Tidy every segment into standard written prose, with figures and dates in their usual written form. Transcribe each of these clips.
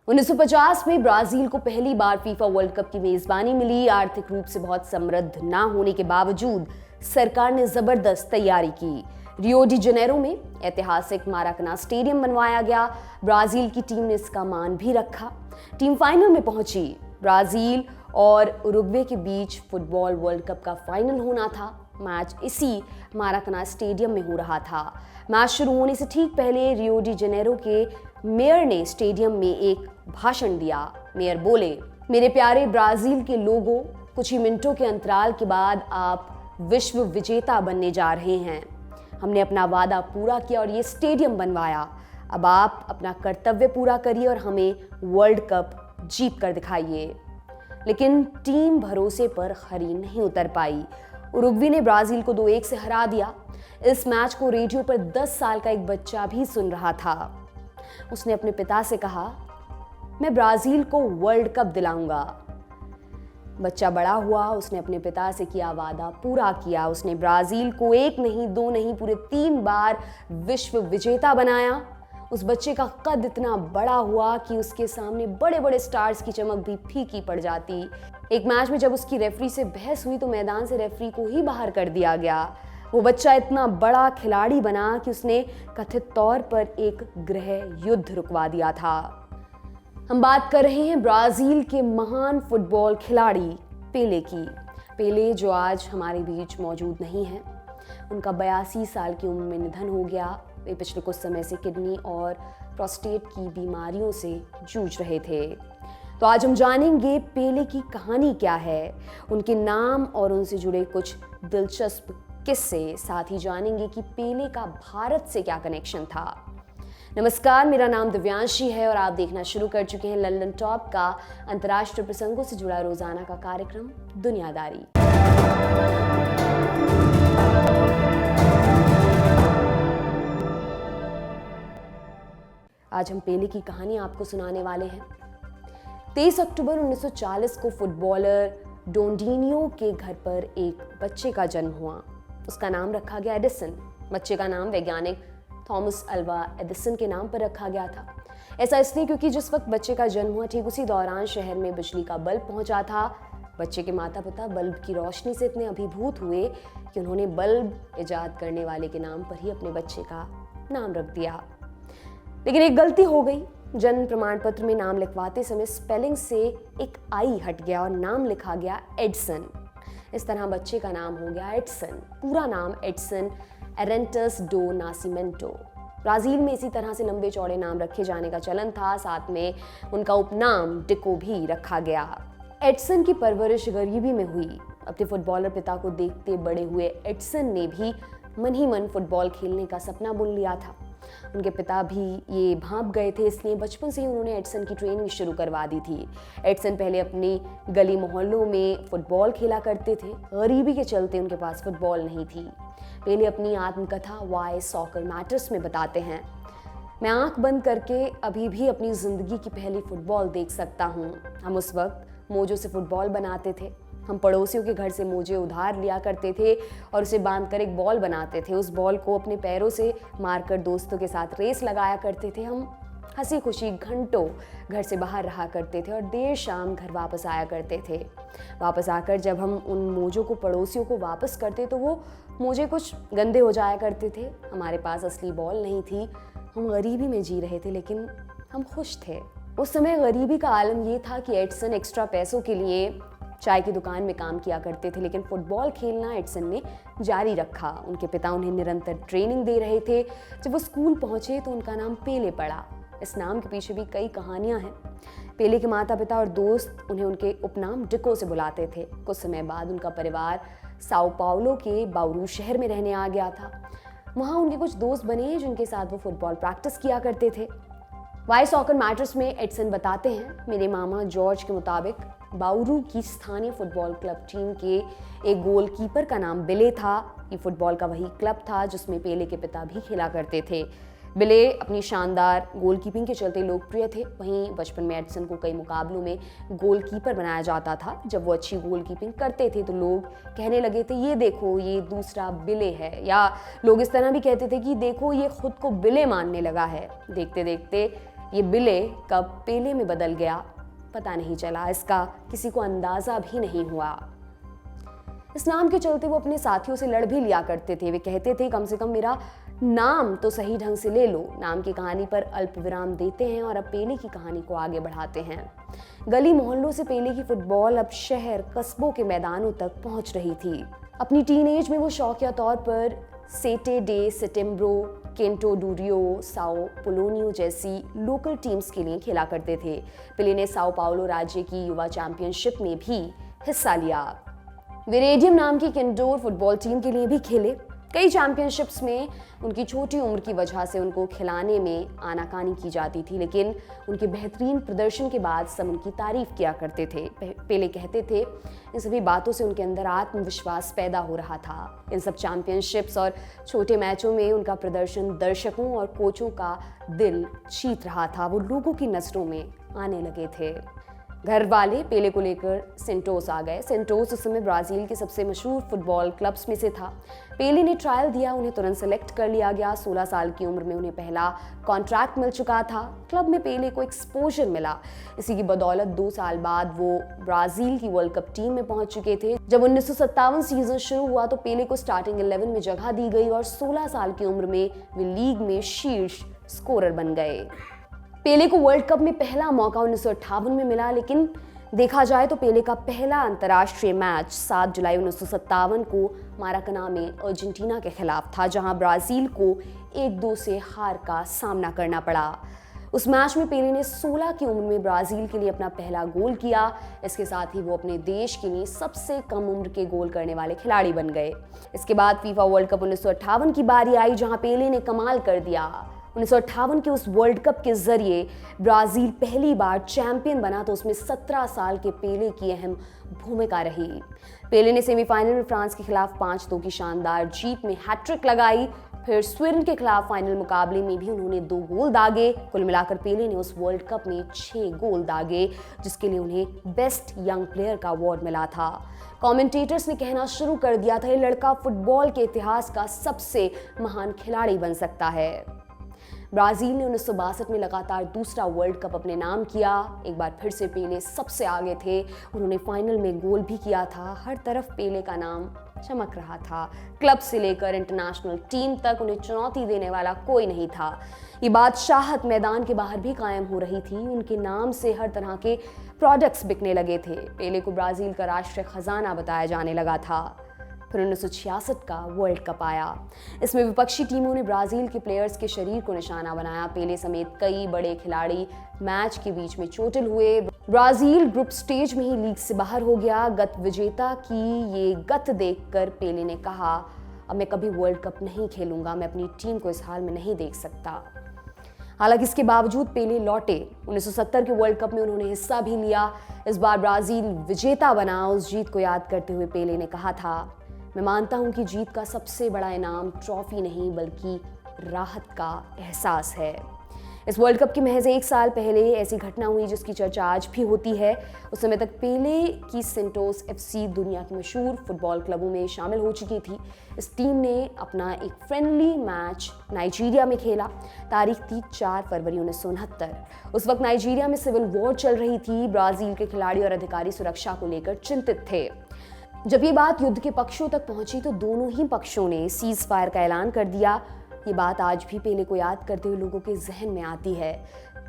1950 में ब्राजील को पहली बार फीफा वर्ल्ड कप की मेजबानी मिली। आर्थिक रूप से बहुत समृद्ध ना होने के बावजूद सरकार ने जबरदस्त तैयारी की। रियो डी जेनेरो में ऐतिहासिक माराकना स्टेडियम बनवाया गया। ब्राजील की टीम ने इसका मान भी रखा। टीम फाइनल में पहुंची। ब्राजील और उरुग्वे के बीच फुटबॉल वर्ल्ड कप का फाइनल होना था। मैच इसी माराकना स्टेडियम में हो रहा था। मैच शुरू होने से ठीक पहले रियो डी जेनेरो के मेयर ने स्टेडियम में एक भाषण दिया। मेयर बोले, मेरे प्यारे ब्राजील के लोगों, कुछ ही मिनटों के अंतराल के बाद आप विश्व विजेता बनने जा रहे हैं। हमने अपना वादा पूरा किया और ये स्टेडियम बनवाया। अब आप अपना कर्तव्य पूरा करिए और हमें वर्ल्ड कप जीत कर दिखाइए। लेकिन टीम भरोसे पर खरी नहीं उतर पाई। उरुग्वे ने ब्राजील को 2-1 से हरा दिया। इस मैच को रेडियो पर 10 साल का एक बच्चा भी सुन रहा था। उसने अपने पिता से कहा, मैं ब्राजील को वर्ल्ड कप दिलाऊंगा। बच्चा बड़ा हुआ। उसने अपने पिता से किया वादा पूरा किया। उसने ब्राजील को 1 नहीं 2 नहीं पूरे 3 बार विश्व विजेता बनाया। उस बच्चे का कद इतना बड़ा हुआ कि उसके सामने बड़े बड़े स्टार्स की चमक भी फीकी पड़ जाती। एक मैच में जब उसकी रेफरी से बहस हुई तो मैदान से रेफरी को ही बाहर कर दिया गया। वो बच्चा इतना बड़ा खिलाड़ी बना कि उसने कथित तौर पर एक गृह युद्ध रुकवा दिया था। हम बात कर रहे हैं ब्राजील के महान फुटबॉल खिलाड़ी पेले की। पेले जो आज हमारे बीच मौजूद नहीं है। उनका 82 साल की उम्र में निधन हो गया। वे पिछले कुछ समय से किडनी और प्रोस्टेट की बीमारियों से जूझ रहे थे। तो आज हम जानेंगे पेले की कहानी क्या है, उनके नाम और उनसे जुड़े कुछ दिलचस्प किस्से। साथ ही जानेंगे कि पेले का भारत से क्या कनेक्शन था। नमस्कार, मेरा नाम दिव्यांशी है और आप देखना शुरू कर चुके हैं लंदन टॉप का अंतर्राष्ट्रीय प्रसंगों से जुड़ा रोजाना का कार्यक्रम दुनियादारी। आज हम पेले की कहानी आपको सुनाने वाले हैं। 23 अक्टूबर 1940 को फुटबॉलर डोंडिनियो के घर पर एक बच्चे का जन्म हुआ। उसका नाम रखा गया एडिसन। बच्चे का नाम वैज्ञानिक थॉमस अल्वा एडिसन के नाम पर रखा गया था। ऐसा इसलिए क्योंकि जिस वक्त बच्चे का जन्म हुआ ठीक उसी दौरान शहर में बिजली का बल्ब पहुंचा था। बच्चे के माता पिता बल्ब की रोशनी से इतने अभिभूत हुए कि उन्होंने बल्ब इजाद करने वाले के नाम पर ही अपने बच्चे का नाम रख दिया। लेकिन एक गलती हो गई। जन्म प्रमाण पत्र में नाम लिखवाते समय स्पेलिंग से एक आई हट गया और नाम लिखा गया एडसन। इस तरह बच्चे का नाम हो गया एडसन। पूरा नाम एडसन एरेंटस डो नासिमेंटो। ब्राजील में इसी तरह से लंबे चौड़े नाम रखे जाने का चलन था। साथ में उनका उपनाम डिको भी रखा गया। एडसन की परवरिश गरीबी में हुई। अपने फुटबॉलर पिता को देखते बड़े हुए एडसन ने भी मन ही मन फुटबॉल खेलने का सपना बुन लिया था। उनके पिता भी ये भांप गए थे, इसलिए बचपन से ही उन्होंने एडसन की ट्रेनिंग शुरू करवा दी थी। एडसन पहले अपनी गली मोहल्लों में फुटबॉल खेला करते थे। गरीबी के चलते उनके पास फुटबॉल नहीं थी। पेले अपनी आत्मकथा वाई सॉकर मैटर्स में बताते हैं, मैं आंख बंद करके अभी भी अपनी जिंदगी की पहली फुटबॉल देख सकता हूँ। हम उस वक्त मोजों से फुटबॉल बनाते थे। हम पड़ोसियों के घर से मोजे उधार लिया करते थे और उसे बांधकर एक बॉल बनाते थे। उस बॉल को अपने पैरों से मारकर दोस्तों के साथ रेस लगाया करते थे। हम हंसी खुशी घंटों घर से बाहर रहा करते थे और देर शाम घर वापस आया करते थे। वापस आकर जब हम उन मोजों को पड़ोसियों को वापस करते तो वो मोजे कुछ गंदे हो जाया करते थे। हमारे पास असली बॉल नहीं थी। हम गरीबी में जी रहे थे लेकिन हम खुश थे। उस समय गरीबी का आलम ये था कि एडसन एक्स्ट्रा पैसों के लिए चाय की दुकान में काम किया करते थे, लेकिन फुटबॉल खेलना एडसन ने जारी रखा। उनके पिता उन्हें निरंतर ट्रेनिंग दे रहे थे। जब वो स्कूल पहुंचे तो उनका नाम पेले पड़ा। इस नाम के पीछे भी कई कहानियां हैं। पेले के माता पिता और दोस्त उन्हें उनके उपनाम डिको से बुलाते थे। कुछ समय बाद उनका परिवार साओ पाउलो के बाउरू शहर में रहने आ गया था। वहाँ उनके कुछ दोस्त बने जिनके साथ वो फुटबॉल प्रैक्टिस किया करते थे। वाई सॉकर मैटर्स में एडसन बताते हैं, मेरे मामा जॉर्ज के मुताबिक बाउरू की स्थानीय फुटबॉल क्लब टीम के एक गोलकीपर का नाम बिले था। ये फुटबॉल का वही क्लब था जिसमें पेले के पिता भी खेला करते थे। बिले अपनी शानदार गोलकीपिंग के चलते लोकप्रिय थे। वहीं बचपन में एडसन को कई मुकाबलों में गोलकीपर बनाया जाता था। जब वो अच्छी गोलकीपिंग करते थे तो लोग कहने लगे थे, ये देखो ये दूसरा बिले है, या लोग इस तरह भी कहते थे कि देखो ये खुद को बिले मानने लगा है। देखते देखते ये बिले कब पेले में बदल गया पता नहीं चला, इसका किसी को अंदाजा भी नहीं हुआ। इस नाम के चलते वो अपने साथियों से लड़ भी लिया करते थे। वे कहते थे कम से कम मेरा नाम तो सही ढंग से ले लो। नाम की कहानी पर अल्प विराम देते हैं और अब पेले की कहानी को आगे बढ़ाते हैं। गली मोहल्लों से पेले की फुटबॉल अब शहर कस्बों के मैदानों तक पहुंच रही थी। अपनी टीनेज में वो शौकिया तौर पर सेटे डे सेटेम्ब्रो, केंटो डूरियो, साओ पोलोनियो जैसी लोकल टीम्स के लिए खेला करते थे। पेले ने साओ पाउलो राज्य की युवा चैंपियनशिप में भी हिस्सा लिया। वे रेडियम नाम की इंडोर फुटबॉल टीम के लिए भी खेले। कई चैंपियनशिप्स में उनकी छोटी उम्र की वजह से उनको खिलाने में आनाकानी की जाती थी, लेकिन उनके बेहतरीन प्रदर्शन के बाद सब उनकी तारीफ किया करते थे। पेले कहते थे इन सभी बातों से उनके अंदर आत्मविश्वास पैदा हो रहा था। इन सब चैंपियनशिप्स और छोटे मैचों में उनका प्रदर्शन दर्शकों और कोचों का दिल जीत रहा था। वो लोगों की नजरों में आने लगे थे। घर वाले पेले को लेकर सेंटोस आ गए। सेंटोस उस समय ब्राजील के सबसे मशहूर फुटबॉल क्लब्स में से था। पेले ने ट्रायल दिया, उन्हें तुरंत सेलेक्ट कर लिया गया। 16 साल की उम्र में उन्हें पहला कॉन्ट्रैक्ट मिल चुका था। क्लब में पेले को एक्सपोजर मिला। इसी की बदौलत 2 साल बाद वो ब्राजील की वर्ल्ड कप टीम में पहुंच चुके थे। जब 1957 सीजन शुरू हुआ तो पेले को स्टार्टिंग 11 में जगह दी गई और 16 साल की उम्र में वे लीग में शीर्ष स्कोरर बन गए। पेले को वर्ल्ड कप में पहला मौका 1958 में मिला, लेकिन देखा जाए तो पेले का पहला अंतर्राष्ट्रीय मैच 7 जुलाई 1957 को माराकना में अर्जेंटीना के खिलाफ था, जहां ब्राजील को 1-2 से हार का सामना करना पड़ा। उस मैच में पेले ने 16 की उम्र में ब्राजील के लिए अपना पहला गोल किया। इसके साथ ही वो अपने देश के लिए सबसे कम उम्र के गोल करने वाले खिलाड़ी बन गए। इसके बाद फीफा वर्ल्ड कप 1958 की बारी आई, जहां पेले ने कमाल कर दिया। 1958 के उस वर्ल्ड कप के जरिए ब्राजील पहली बार चैंपियन बना, तो उसमें 17 साल के पेले की अहम भूमिका रही। पेले ने सेमीफाइनल में फ्रांस के खिलाफ 5-2 की शानदार जीत में हैट्रिक लगाई। फिर स्वीडन के खिलाफ फाइनल मुकाबले में भी उन्होंने 2 गोल दागे। कुल मिलाकर पेले ने उस वर्ल्ड कप में 6 गोल दागे, जिसके लिए उन्हें बेस्ट यंग प्लेयर का अवार्ड मिला था। कमेंटेटर्स ने कहना शुरू कर दिया था ये लड़का फुटबॉल के इतिहास का सबसे महान खिलाड़ी बन सकता है। ब्राजील ने 1962 में लगातार दूसरा वर्ल्ड कप अपने नाम किया। एक बार फिर से पेले सबसे आगे थे। उन्होंने फाइनल में गोल भी किया था। हर तरफ पेले का नाम चमक रहा था। क्लब से लेकर इंटरनेशनल टीम तक उन्हें चुनौती देने वाला कोई नहीं था। ये बादशाहत मैदान के बाहर भी कायम हो रही थी। उनके नाम से हर तरह के प्रोडक्ट्स बिकने लगे थे। पेले को ब्राजील का राष्ट्रीय खजाना बताया जाने लगा था। फिर 1966 का वर्ल्ड कप आया। इसमें विपक्षी टीमों ने ब्राजील के प्लेयर्स के शरीर को निशाना बनाया। पेले समेत कई बड़े खिलाड़ी मैच के बीच में चोटिल हुए। ब्राजील ग्रुप स्टेज में ही लीग से बाहर हो गया। गत विजेता की ये गत देखकर पेले ने कहा अब मैं कभी वर्ल्ड कप नहीं खेलूंगा, मैं अपनी टीम को इस हाल में नहीं देख सकता। हालांकि इसके बावजूद पेले लौटे। 1970 के वर्ल्ड कप में उन्होंने हिस्सा भी लिया। इस बार ब्राजील विजेता बना। उस जीत को याद करते हुए पेले ने कहा था मैं मानता हूं कि जीत का सबसे बड़ा इनाम ट्रॉफी नहीं बल्कि राहत का एहसास है। इस वर्ल्ड कप के महज 1 साल पहले ऐसी घटना हुई जिसकी चर्चा आज भी होती है। उस समय तक पेले की सेंटोस FC दुनिया के मशहूर फुटबॉल क्लबों में शामिल हो चुकी थी। इस टीम ने अपना एक फ्रेंडली मैच नाइजीरिया में खेला। तारीख थी 4 फरवरी 1969। उस वक्त नाइजीरिया में सिविल वॉर चल रही थी। ब्राजील के खिलाड़ी और अधिकारी सुरक्षा को लेकर चिंतित थे। जब ये बात युद्ध के पक्षों तक पहुंची तो दोनों ही पक्षों ने सीज फायर का ऐलान कर दिया। ये बात आज भी पेले को याद करते हुए लोगों के जहन में आती है।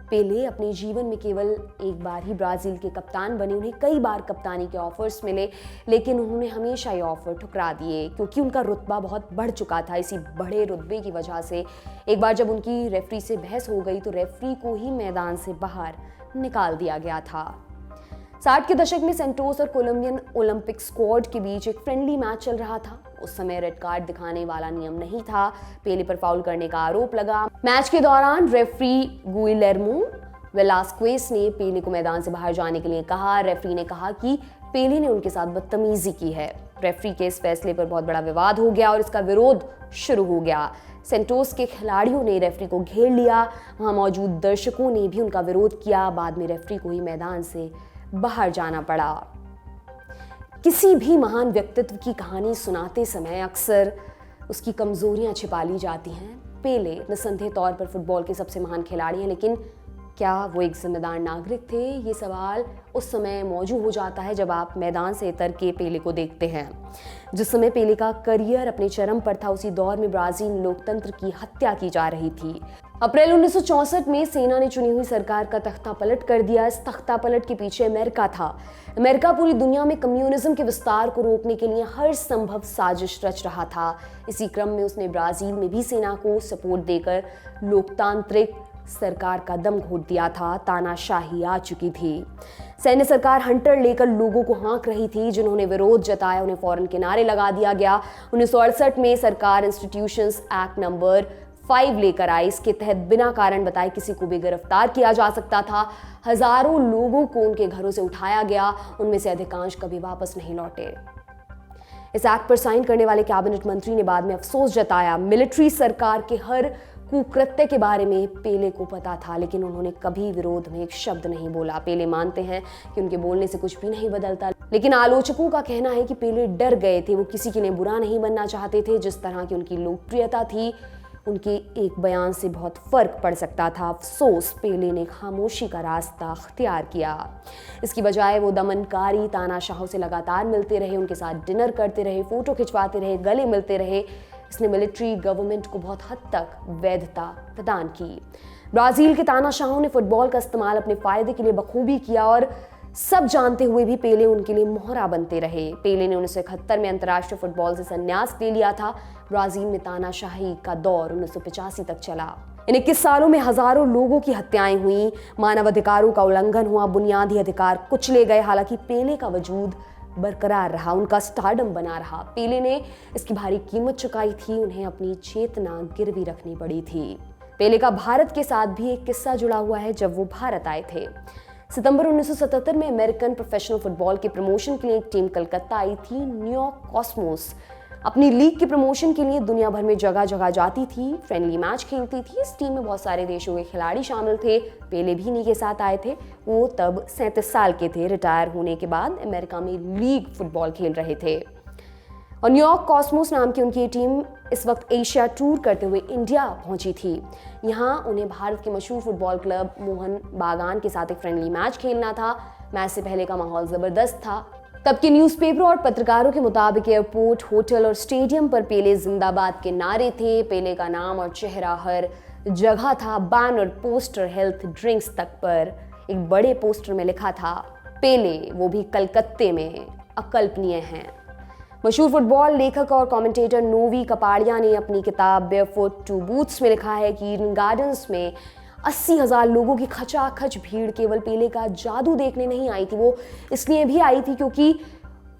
पेले अपने जीवन में केवल एक बार ही ब्राजील के कप्तान बने। उन्हें कई बार कप्तानी के ऑफर्स मिले, लेकिन उन्होंने हमेशा ये ऑफर ठुकरा दिए क्योंकि उनका रुतबा बहुत बढ़ चुका था। इसी बड़े रुतबे की वजह से एक बार जब उनकी रेफरी से बहस हो गई तो रेफरी को ही मैदान से बाहर निकाल दिया गया था। 60 के दशक में सेंटोस और कोलंबियन ओलंपिक स्क्वाड के बीच एक फ्रेंडली मैच चल रहा था। उस समय रेड कार्ड दिखाने वाला नियम नहीं था। पेले पर फाउल करने का आरोप लगा। मैच के दौरान रेफरी गुइलेर्मो वेलास्क्वेस ने पेले को मैदान से बाहर जाने के लिए कहा। रेफरी ने कहा कि पेले ने उनके साथ बदतमीजी की है। रेफरी के इस फैसले पर बहुत बड़ा विवाद हो गया और इसका विरोध शुरू हो गया। सेंटोस के खिलाड़ियों ने रेफरी को घेर लिया। वहां मौजूद दर्शकों ने भी उनका विरोध किया। बाद में रेफरी को ही मैदान से बाहर जाना पड़ा। किसी भी महान व्यक्तित्व की कहानी सुनाते समय अक्सर उसकी कमजोरियां छिपा ली जाती हैं। पेले निस्संदेह तौर पर फुटबॉल के सबसे महान खिलाड़ी हैं, लेकिन क्या वो एक जिम्मेदार नागरिक थे? ये सवाल उस समय मौजूद हो जाता है जब आप मैदान से उतर के पेले को देखते हैं। जिस समय पेले का करियर अपने चरम पर था, उसी दौर में ब्राजील में लोकतंत्र की हत्या की जा रही थी। अप्रैल 1964 में सेना ने चुनी हुई सरकार का तख्ता पलट कर दिया। इस तख्ता पलट के पीछे अमेरिका था। अमेरिका पूरी दुनिया में कम्युनिज्म के विस्तार को रोकने के लिए हर संभव साजिश रच रहा था। इसी क्रम में उसने ब्राजील में भी सेना को सपोर्ट देकर लोकतांत्रिक सरकार का दम घोट दिया था। तानाशाही आ चुकी थी। सैन्य सरकार हंटर लेकर लोगों को हाँक रही थी। जिन्होंने विरोध जताया उन्हें फौरन किनारे लगा दिया गया। 1968 में सरकार इंस्टीट्यूशंस एक्ट नंबर 5 लेकर आई। इसके तहत बिना कारण बताए किसी को भी गिरफ्तार किया जा सकता था। हजारों लोगों को उनके घरों से उठाया गया। उनमें से अधिकांश कभी वापस नहीं लौटे। इस एक्ट पर साइन करने वाले कैबिनेट मंत्री ने बाद में अफसोस जताया। मिलिट्री सरकार के हर कुकृत्य के बारे में पेले को पता था, लेकिन उन्होंने कभी विरोध में एक शब्द नहीं बोला। पेले मानते हैं कि उनके बोलने से कुछ भी नहीं बदलता, लेकिन आलोचकों का कहना है कि पेले डर गए थे। वो किसी के लिए बुरा नहीं बनना चाहते थे। जिस तरह की उनकी लोकप्रियता थी, उनके एक बयान से बहुत फर्क पड़ सकता था। अफसोस, पेले ने खामोशी का रास्ता अख्तियार किया। इसकी बजाय वो दमनकारी तानाशाहों से लगातार मिलते रहे, उनके साथ डिनर करते रहे, फोटो खिंचवाते रहे, गले मिलते रहे। इसने मिलिट्री गवर्नमेंट को बहुत हद तक वैधता प्रदान की। ब्राजील के तानाशाहों ने फुटबॉल का इस्तेमाल अपने फायदे के लिए बखूबी किया और सब जानते हुए भी पेले उनके लिए मोहरा बनते रहे। पेले ने 1971 में अंतर्राष्ट्रीय फुटबॉल से संन्यास ले लिया था। ब्राजील में तानाशाही का दौर 1985 तक चला। इन 21 सालों में हजारों लोगों की हत्याएं हुई, मानवाधिकारों का उल्लंघन हुआ, बुनियादी अधिकार कुचले गए। हालांकि पेले का वजूद बरकरार रहा, उनका स्टारडम बना रहा। पेले ने इसकी भारी कीमत चुकाई थी। उन्हें अपनी चेतना गिरवी रखनी पड़ी थी। पेले का भारत के साथ भी एक किस्सा जुड़ा हुआ है। जब वो भारत आए थे सितंबर 1977 में, अमेरिकन प्रोफेशनल फुटबॉल के प्रमोशन के लिए एक टीम कलकत्ता आई थी। न्यूयॉर्क कॉस्मोस अपनी लीग के प्रमोशन के लिए दुनिया भर में जगह जगह जाती थी, फ्रेंडली मैच खेलती थी। इस टीम में बहुत सारे देशों के खिलाड़ी शामिल थे। पेले भी इन्हीं के साथ आए थे। वो तब 37 साल के थे। रिटायर होने के बाद अमेरिका में लीग फुटबॉल खेल रहे थे और न्यूयॉर्क कॉस्मोस नाम की उनकी टीम इस वक्त एशिया टूर करते हुए इंडिया पहुंची थी। यहाँ उन्हें भारत के मशहूर फुटबॉल क्लब मोहन बागान के साथ एक फ्रेंडली मैच खेलना था। मैच से पहले का माहौल जबरदस्त था। तब के न्यूज़पेपर और पत्रकारों के मुताबिक एयरपोर्ट, होटल और स्टेडियम पर पेले जिंदाबाद के नारे थे। पेले का नाम और चेहरा हर जगह था। बैनर, पोस्टर, हेल्थ ड्रिंक्स तक पर एक बड़े पोस्टर में लिखा था, पेले, वो भी कलकत्ते में, अकल्पनीय हैं। मशहूर फुटबॉल लेखक और कमेंटेटर नोवी कपाड़िया ने अपनी किताब बेयरफुट टू बूट्स में लिखा है कि ईडन गार्डन्स में 80,000 लोगों की खचाखच भीड़ केवल पेले का जादू देखने नहीं आई थी। वो इसलिए भी आई थी क्योंकि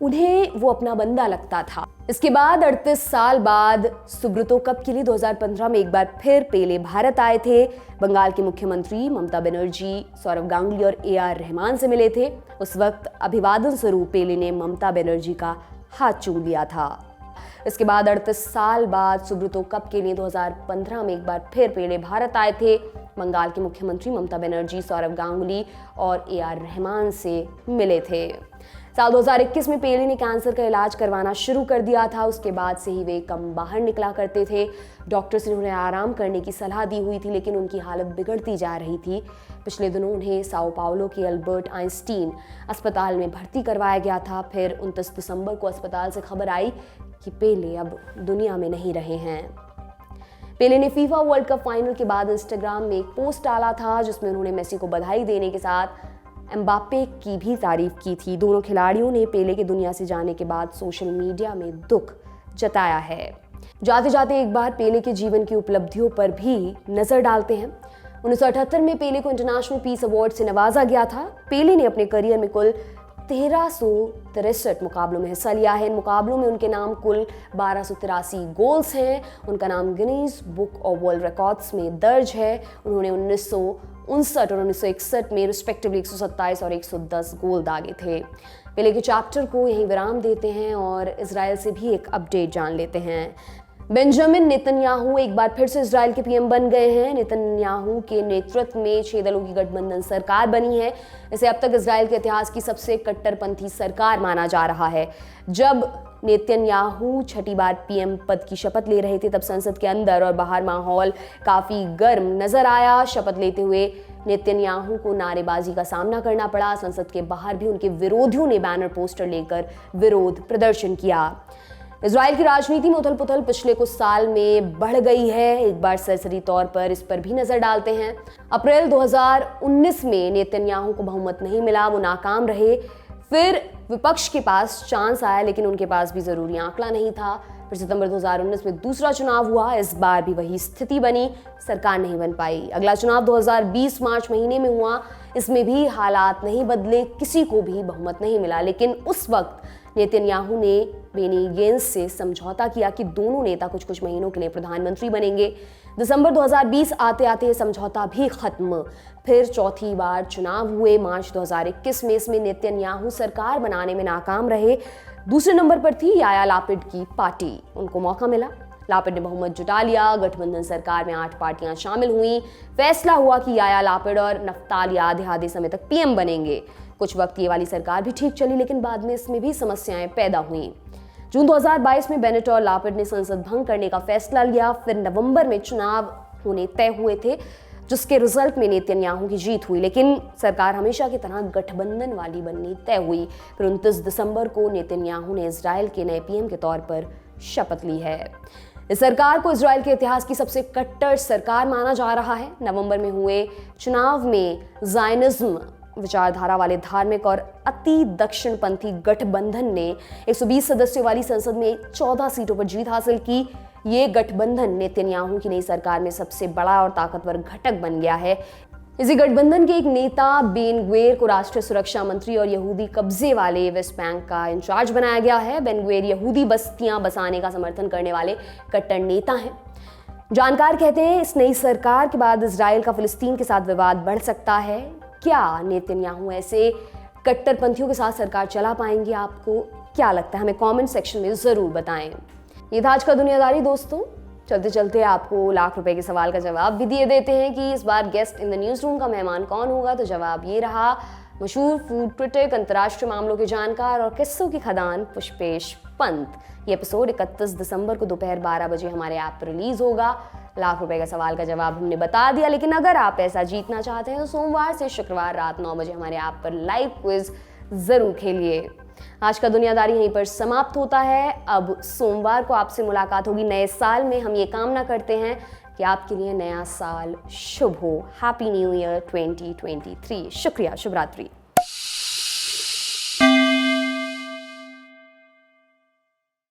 उन्हें वो अपना बंदा लगता था। इसके बाद 38 साल बाद सुब्रतो कप के लिए 2015 में एक बार फिर पेले भारत आए थे। बंगाल के मुख्यमंत्री ममता बनर्जी, सौरव गांगुली और AR रहमान से मिले थे। उस वक्त अभिवादन स्वरूप पेले ने ममता बनर्जी का हाथ चूम लिया था। इसके बाद 38 साल बाद सुब्रतो कप के लिए 2015 में एक बार फिर पेले भारत आए थे। बंगाल के मुख्यमंत्री ममता बनर्जी, सौरव गांगुली और AR रहमान से मिले थे। साल 2021 में पेले ने कैंसर का इलाज करवाना शुरू कर दिया था। उसके बाद से ही वे कम बाहर निकला करते थे। डॉक्टर्स ने उन्हें आराम करने की सलाह दी हुई थी, लेकिन उनकी हालत बिगड़ती जा रही थी। पिछले दिनों उन्हें साओ पाउलो के अल्बर्ट आइंस्टीन अस्पताल में भर्ती करवाया गया था। फिर 29 दिसंबर को अस्पताल से खबर आई कि पेले अब दुनिया में नहीं रहे हैं। पेले ने फीफा वर्ल्ड कप फाइनल के बाद इंस्टाग्राम में एक पोस्ट डाला था, जिसमें उन्होंने मेसी को बधाई देने के साथ एम्बाप्पे की भी तारीफ की थी। दोनों खिलाड़ियों ने पेले के दुनिया से जाने के बाद सोशल मीडिया में दुख जताया है। जाते जाते एक बार पेले के जीवन की उपलब्धियों पर भी नजर डालते हैं। 1978 में पेले को इंटरनेशनल पीस अवार्ड से नवाजा गया था। पेले ने अपने करियर में कुल 1363 मुकाबलों में हिस्सा लिया है। इन मुकाबलों में उनके नाम कुल 1283 गोल्स हैं। उनका नाम Guinness book of world records में दर्ज है। उन्होंने 1959 और 1961 में रिस्पेक्टिवली 127 और 110 गोल दागे थे। पेले के चैप्टर को यहीं विराम देते हैं और इजराइल से भी एक अपडेट जान लेते हैं। बेंजामिन नेतन्याहू एक बार फिर से इजराइल के PM बन गए हैं। नेतन्याहू के नेतृत्व में 6 दलों की गठबंधन सरकार बनी है। इसे अब तक इजराइल के इतिहास की सबसे कट्टरपंथी सरकार माना जा रहा है। जब नेतन्याहू छठी बार PM पद की शपथ ले रहे थे, तब संसद के अंदर और बाहर माहौल काफी गर्म नजर आया। शपथ लेते हुए नेतन्याहू को नारेबाजी का सामना करना पड़ा। संसद के बाहर भी उनके विरोधियों ने बैनर पोस्टर लेकर विरोध प्रदर्शन किया। इजराइल की राजनीति में उथल-पुथल पिछले कुछ साल में बढ़ गई है। एक बार सरसरी तौर पर इस पर भी नजर डालते हैं। अप्रैल 2019 में नेतन्याहू को बहुमत नहीं मिला, वो नाकाम रहे। फिर विपक्ष के पास चांस आया, लेकिन उनके पास भी जरूरी आंकड़ा नहीं था। फिर सितंबर 2019 में दूसरा चुनाव हुआ। इस बार भी वही स्थिति बनी, सरकार नहीं बन पाई। अगला चुनाव 2020 मार्च महीने में हुआ। इसमें भी हालात नहीं बदले, किसी को भी बहुमत नहीं मिला। लेकिन उस वक्त नेतन्याहू ने बेनी गेंस से समझौता किया कि दोनों नेता कुछ कुछ महीनों के लिए प्रधानमंत्री बनेंगे। दिसंबर 2020 आते आते ये समझौता भी खत्म। फिर चौथी बार चुनाव हुए मार्च 2021 में। इसमें नेतन्याहू सरकार बनाने में नाकाम रहे। दूसरे नंबर पर थी याया लापिड की पार्टी, उनको मौका मिला। लापिड ने बहुमत जुटा लिया। गठबंधन सरकार में 8 पार्टियां शामिल हुई। फैसला हुआ कि याया लापिड और नफ्ताली आधे समय तक पीएम बनेंगे। कुछ वक्त ये वाली सरकार भी ठीक चली, लेकिन बाद में इसमें भी समस्याएं पैदा हुई। जून 2022 में बेनेट और लापिड ने संसद भंग करने का फैसला लिया। फिर नवंबर में चुनाव होने तय हुए थे, जिसके रिजल्ट में नेतन्याहू की जीत हुई, लेकिन सरकार हमेशा की तरह गठबंधन वाली बननी तय हुई। फिर 29 दिसंबर को नेतन्याहू ने इजराइल के नए पीएम के तौर पर शपथ ली है। इस सरकार को इजराइल के इतिहास की सबसे कट्टर सरकार माना जा रहा है। नवंबर में हुए चुनाव में ज़ायनिज्म विचारधारा वाले धार्मिक और अति दक्षिणपंथी गठबंधन ने 120 सदस्यों वाली संसद में 14 सीटों पर जीत हासिल की। ये गठबंधन नेतन्याहू की नई सरकार में सबसे बड़ा और ताकतवर घटक बन गया है। इसी गठबंधन के एक नेता बेन ग्वेर को राष्ट्रीय सुरक्षा मंत्री और यहूदी कब्जे वाले वेस्ट बैंक का इंचार्ज बनाया गया है। बेन ग्वेर यहूदी बस्तियां बसाने का समर्थन करने वाले कट्टर नेता हैं। जानकार कहते हैं इस नई सरकार के बाद इजराइल का फिलिस्तीन के साथ विवाद बढ़ सकता है। क्या नेतन्याहू ऐसे कट्टरपंथियों के साथ सरकार चला पाएंगे? आपको क्या लगता है? हमें कमेंट सेक्शन में जरूर बताएं। ये था आज का दुनियादारी दोस्तों। चलते चलते आपको लाख रुपए के सवाल का जवाब भी दिए देते हैं कि इस बार guest in the news room का मेहमान कौन होगा। तो जवाब ये रहा, मशहूर फूड क्रिटिक, अंतर्राष्ट्रीय मामलों के जानकार और किस्सों की खदान पुष्पेश पंत। ये एपिसोड 31 दिसंबर को दोपहर 12 बजे हमारे ऐप पर रिलीज होगा। लाख रुपए का सवाल का जवाब हमने बता दिया, लेकिन अगर आप पैसा जीतना चाहते हैं तो सोमवार से शुक्रवार रात 9 बजे हमारे ऐप पर लाइव क्विज जरूर खेलिए। आज का दुनियादारी यहीं पर समाप्त होता है। अब सोमवार को आपसे मुलाकात होगी नए साल में। हम ये कामना करते हैं कि आपके लिए नया साल शुभ हो। Happy new year 2023। शुक्रिया, शुभ रात्रि।